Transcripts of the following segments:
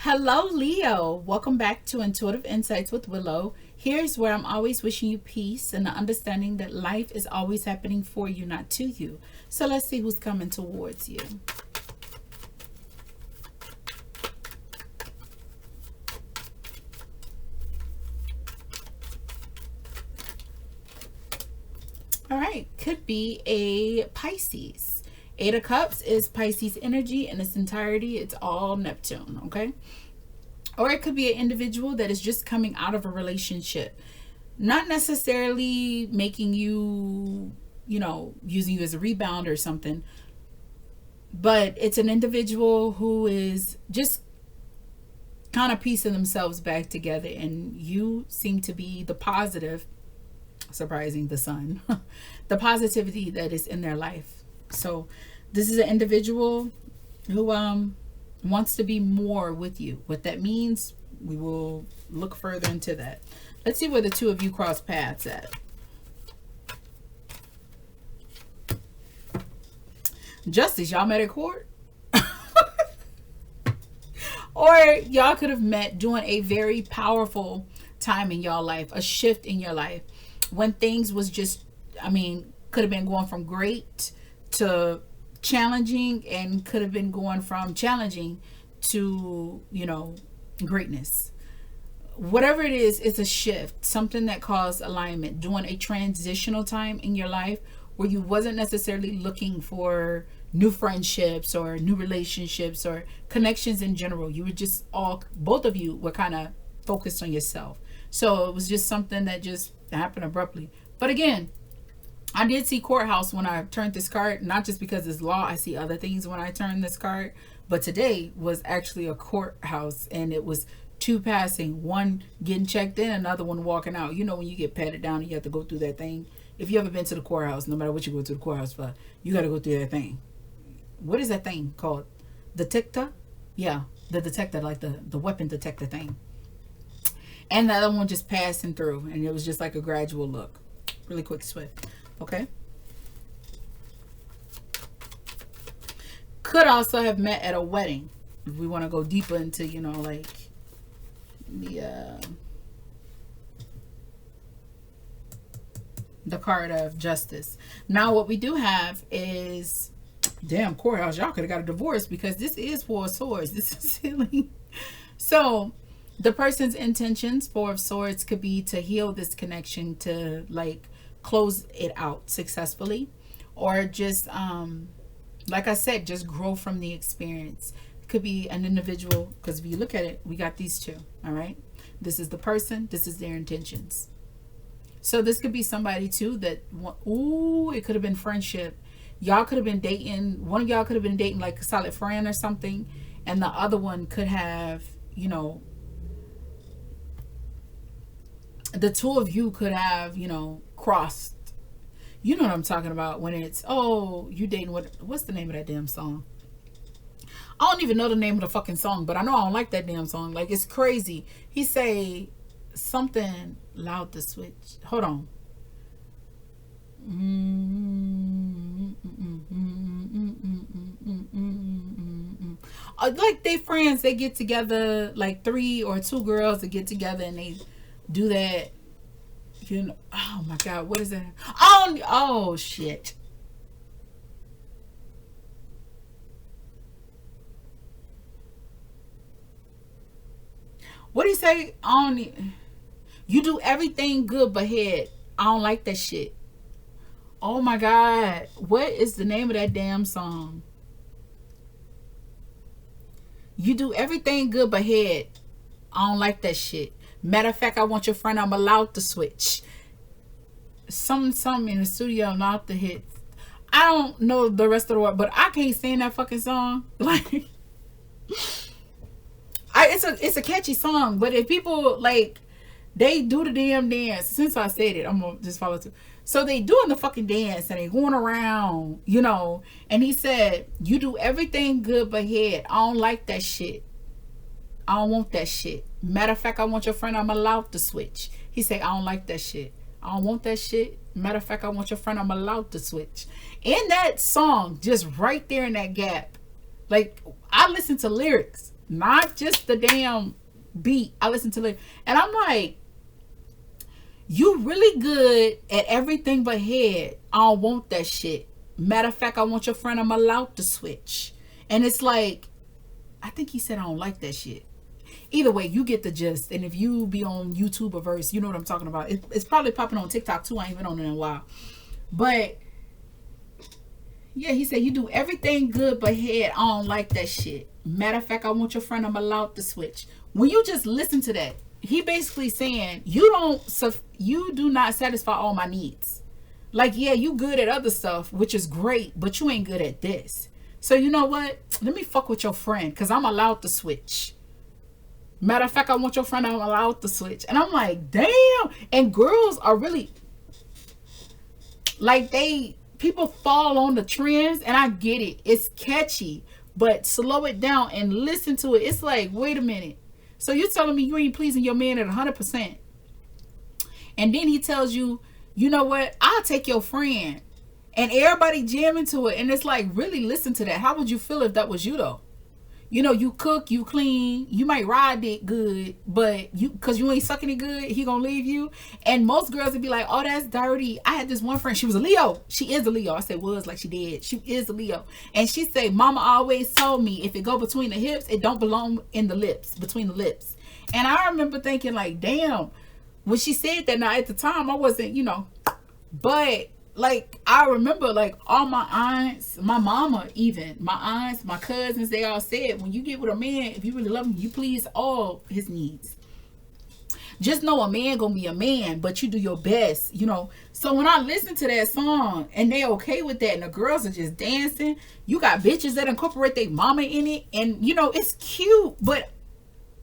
Hello, Leo. Welcome back to Intuitive Insights with Willow. Here's where I'm always wishing you peace and the understanding that life is always happening for you, not to you. So let's see who's coming towards you. All right, could be a Pisces. Eight of Cups is Pisces energy in its entirety. It's all Neptune, okay? Or it could be an individual that is just coming out of a relationship, not necessarily making you, using you as a rebound or something, but it's an individual who is just kind of piecing themselves back together, and you seem to be the positive, surprising the sun, the positivity that is in their life. So this is an individual who wants to be more with you. What that means, we will look further into that. Let's see where the two of you cross paths at. Justice, y'all met at court? Or y'all could have met during a very powerful time in y'all life, a shift in your life when things was just, could have been going from great to challenging, and could have been going from challenging to, greatness. Whatever it is, it's a shift, something that caused alignment during a transitional time in your life where you wasn't necessarily looking for new friendships or new relationships or connections in general. You were just both of you were kind of focused on yourself. So it was just something that just happened abruptly. But again, I did see courthouse when I turned this card, not just because it's law. I see other things when I turn this card. But today was actually a courthouse, and it was two passing, one getting checked in, another one walking out. You know, when you get patted down and you have to go through that thing. If you ever been to the courthouse, no matter what you go to the courthouse for, you got to go through that thing. What is that thing called? Detector? Yeah, the detector, like the weapon detector thing. And the other one just passing through, and it was just like a gradual look. Really quick, swift. Okay? Could also have met at a wedding. If we want to go deeper into, like the card of justice. Now what we do have is, damn, courthouse, y'all could have got a divorce, because this is Four of Swords. This is healing. So the person's intentions, Four of Swords, could be to heal this connection, to like close it out successfully, or just like I said, just grow from the experience. It could be an individual, because if you look at it, we got these two. All right, this is the person, this is their intentions. So this could be somebody too that, ooh, it could have been friendship. Y'all could have been dating, one of y'all could have been dating like a solid friend or something, and the other one could have, the two of you could have, crossed. You know what I'm talking about, when it's, oh, you dating, what's the name of that damn song? I don't even know the name of the fucking song, but I know I don't like that damn song. Like, it's crazy. He say something loud to switch. Hold on. Like, they friends, they get together, like three or two girls that get together and they do that. Oh my god, what is that? Oh shit. What do you say? You do everything good but head. I don't like that shit. Oh my god, what is the name of that damn song? You do everything good but head. I don't like that shit. Matter of fact, I want your friend, I'm allowed to switch. Something in the studio, not the hit. I don't know the rest of the word, but I can't sing that fucking song. Like, it's a catchy song, but if people like, they do the damn dance. Since I said it, I'm gonna just follow through. So they doing the fucking dance and they going around, And he said, "You do everything good but head. I don't like that shit. I don't want that shit. Matter of fact, I want your friend, I'm allowed to switch." He said, "I don't like that shit. I don't want that shit. Matter of fact, I want your friend, I'm allowed to switch." In that song, just right there in that gap, like, I listen to lyrics. not just the damn beat. I listen to it, and I'm like, you really good at everything but head. I don't want that shit. Matter of fact, I want your friend. I'm allowed to switch. And it's like, I think he said I don't like that shit. Either way, you get the gist. And if you be on YouTube or Verse, you know what I'm talking about. It's probably popping on TikTok too. I ain't been on it in a while. But yeah, he said you do everything good but head. I don't like that shit. Matter of fact, I want your friend. I'm allowed to switch. When you just listen to that, he basically saying you do not satisfy all my needs. Like, yeah, you good at other stuff, which is great, but you ain't good at this. So you know what? Let me fuck with your friend, because I'm allowed to switch. Matter of fact, I want your friend. I'm allowed to switch. And I'm like, damn. And girls are really like, people fall on the trends, and I get it. It's catchy, but slow it down and listen to it. It's like, wait a minute. So you're telling me you ain't pleasing your man at 100%. And then he tells you, you know what? I'll take your friend. And everybody jamming to it. And it's like, really listen to that. How would you feel if that was you, though? You know, you cook, you clean, you might ride it good, but because you ain't sucking it good, he gonna leave you. And most girls would be like, oh, that's dirty. I had this one friend, she was a Leo. She is a Leo. I said was like she did. She is a Leo. And she said, mama always told me if it go between the hips, it don't belong in the lips, between the lips. And I remember thinking like, damn, when she said that. Now at the time I wasn't, but like, I remember, like, all my aunts, my mama even, my aunts, my cousins, they all said, when you get with a man, if you really love him, you please all his needs. Just know a man gonna be a man, but you do your best, So when I listen to that song, and they okay with that, and the girls are just dancing, you got bitches that incorporate their mama in it, and, it's cute, but,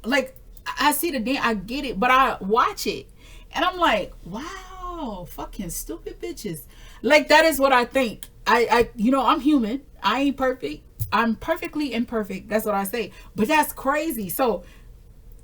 like, I see the dance, I get it, but I watch it, and I'm like, wow, fucking stupid bitches. Like, that is what I think. I'm human. I ain't perfect. I'm perfectly imperfect. That's what I say. But that's crazy. So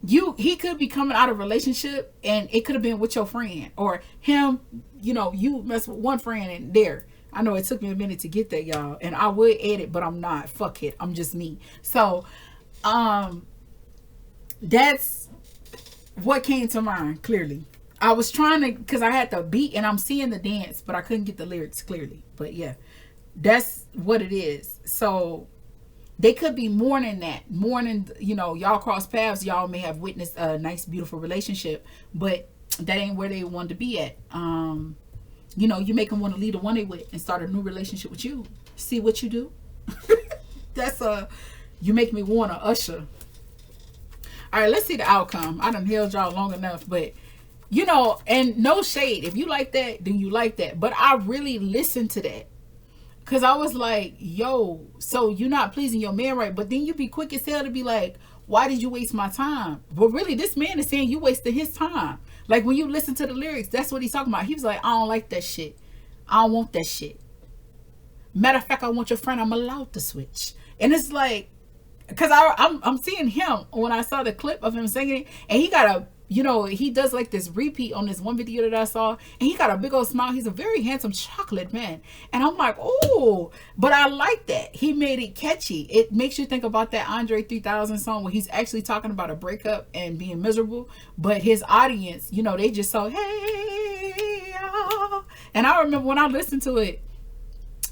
he could be coming out of a relationship, and it could have been with your friend, or him, you mess with one friend and there. I know it took me a minute to get that, y'all. And I would edit, but I'm not. Fuck it. I'm just me. So, that's what came to mind, clearly. I was trying to, because I had the beat and I'm seeing the dance, but I couldn't get the lyrics clearly. But yeah, that's what it is. So they could be mourning that. Mourning, y'all cross paths. Y'all may have witnessed a nice, beautiful relationship, but that ain't where they wanted to be at. You make them want to leave the one they with and start a new relationship with you. See what you do? That's you make me want to usher. All right, let's see the outcome. I done held y'all long enough, but and no shade. If you like that, then you like that. But I really listened to that, because I was like, yo, so you're not pleasing your man, right? But then you be quick as hell to be like, why did you waste my time? But really, this man is saying you wasted his time. Like, when you listen to the lyrics, that's what he's talking about. He was like, I don't like that shit. I don't want that shit. Matter of fact, I want your friend. I'm allowed to switch. And it's like, because I'm seeing him when I saw the clip of him singing it, and he got a, he does like this repeat on this one video that I saw, and he got a big old smile. He's a very handsome chocolate man, and I'm like, oh, but I like that he made it catchy. It makes you think about that Andre 3000 song where he's actually talking about a breakup and being miserable, but his audience, they just so, hey, ah. And I remember when I listened to it,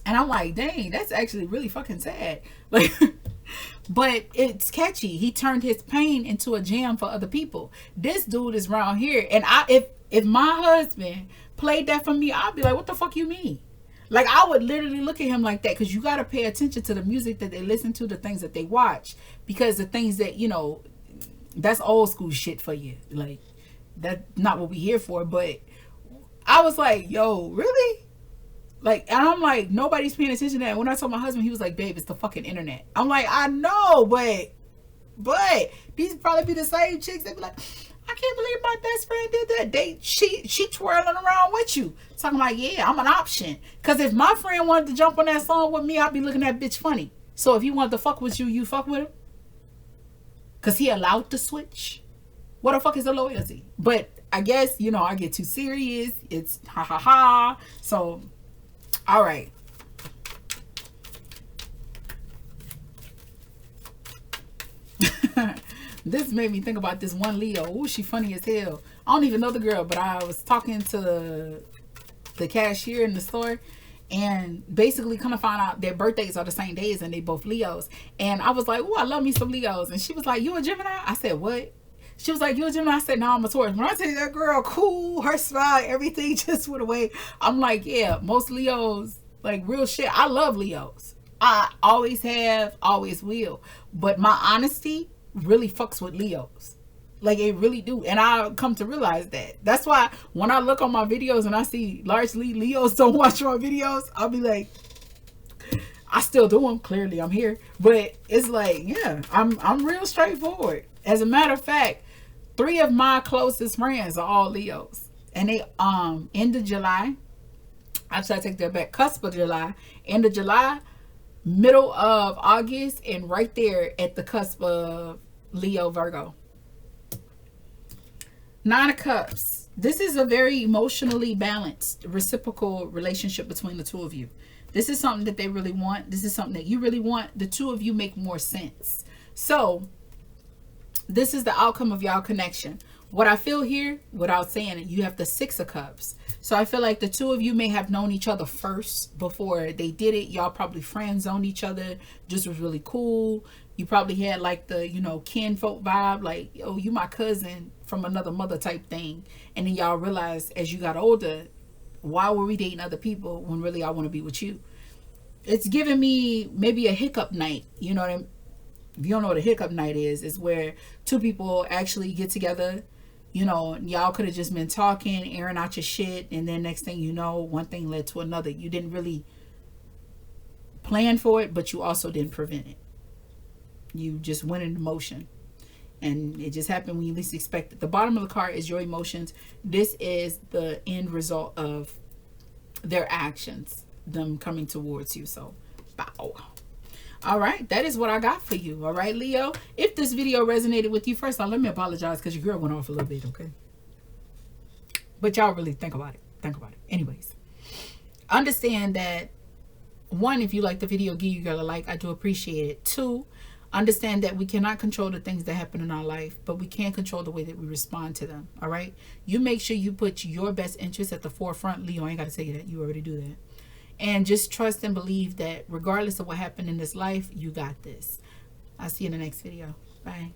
and I'm like, dang, that's actually really fucking sad. Like, but it's catchy. He turned his pain into a jam for other people. This dude is around here, and if my husband played that for me, I'd be like, what the fuck you mean? Like, I would literally look at him like that, because you got to pay attention to the music that they listen to, the things that they watch, because the things that, that's old school shit for you. Like, that's not what we here for. But I was like, yo, really? Like, and I'm like, nobody's paying attention to that. When I told my husband, he was like, babe, it's the fucking internet. I'm like, I know, but these probably be the same chicks that be like, I can't believe my best friend did that. She twirling around with you. Talking like, yeah, I'm an option. Because if my friend wanted to jump on that song with me, I'd be looking at that bitch funny. So if he wanted to fuck with you, you fuck with him? Because he allowed to switch? What the fuck is the loyalty? But I guess, I get too serious. It's ha ha ha. So, all right. This made me think about this one Leo. Ooh, she funny as hell. I don't even know the girl, but I was talking to the cashier in the store, and basically kind of find out their birthdays are the same days, and they both Leos. And I was like, oh, I love me some Leos. And she was like, you a Gemini? I said, what? She was like, you a Gemini? I said, no, I'm a Taurus. When I tell you that girl, cool, her smile, everything just went away. I'm like, yeah, most Leos, like real shit. I love Leos. I always have, always will. But my honesty really fucks with Leos. Like, it really do. And I come to realize that. That's why when I look on my videos and I see largely Leos don't watch my videos, I'll be like, I still do them. Clearly, I'm here. But it's like, yeah, I'm real straightforward. As a matter of fact, 3 of my closest friends are all Leos. And they, end of July, actually I take that back, cusp of July, end of July, middle of August, and right there at the cusp of Leo Virgo. 9 of Cups. This is a very emotionally balanced, reciprocal relationship between the two of you. This is something that they really want. This is something that you really want. The two of you make more sense. So, this is the outcome of y'all connection. What I feel here, without saying it, you have the 6 of Cups. So I feel like the two of you may have known each other first before they did it. Y'all probably friend zoned each other. Just was really cool. You probably had like the, you know, kinfolk vibe. Like, oh, you my cousin from another mother type thing. And then y'all realize as you got older, why were we dating other people when really I want to be with you? It's giving me maybe a hiccup night. You know what I mean? If you don't know what a hiccup night is, it's where two people actually get together. You know, y'all could have just been talking, airing out your shit, and then next thing you know, one thing led to another. You didn't really plan for it, but you also didn't prevent it. You just went into motion. And it just happened when you least expected. The bottom of the card is your emotions. This is the end result of their actions, them coming towards you. So, bow. All right, that is what I got for you. All right, Leo. If this video resonated with you, first of all, let me apologize because your girl went off a little bit, okay? But y'all really think about it. Think about it. Anyways, understand that, 1, if you like the video, give your girl a like. I do appreciate it. 2, understand that we cannot control the things that happen in our life, but we can control the way that we respond to them. All right? You make sure you put your best interests at the forefront. Leo, I ain't got to tell you that. You already do that. And just trust and believe that regardless of what happened in this life, you got this. I'll see you in the next video. Bye.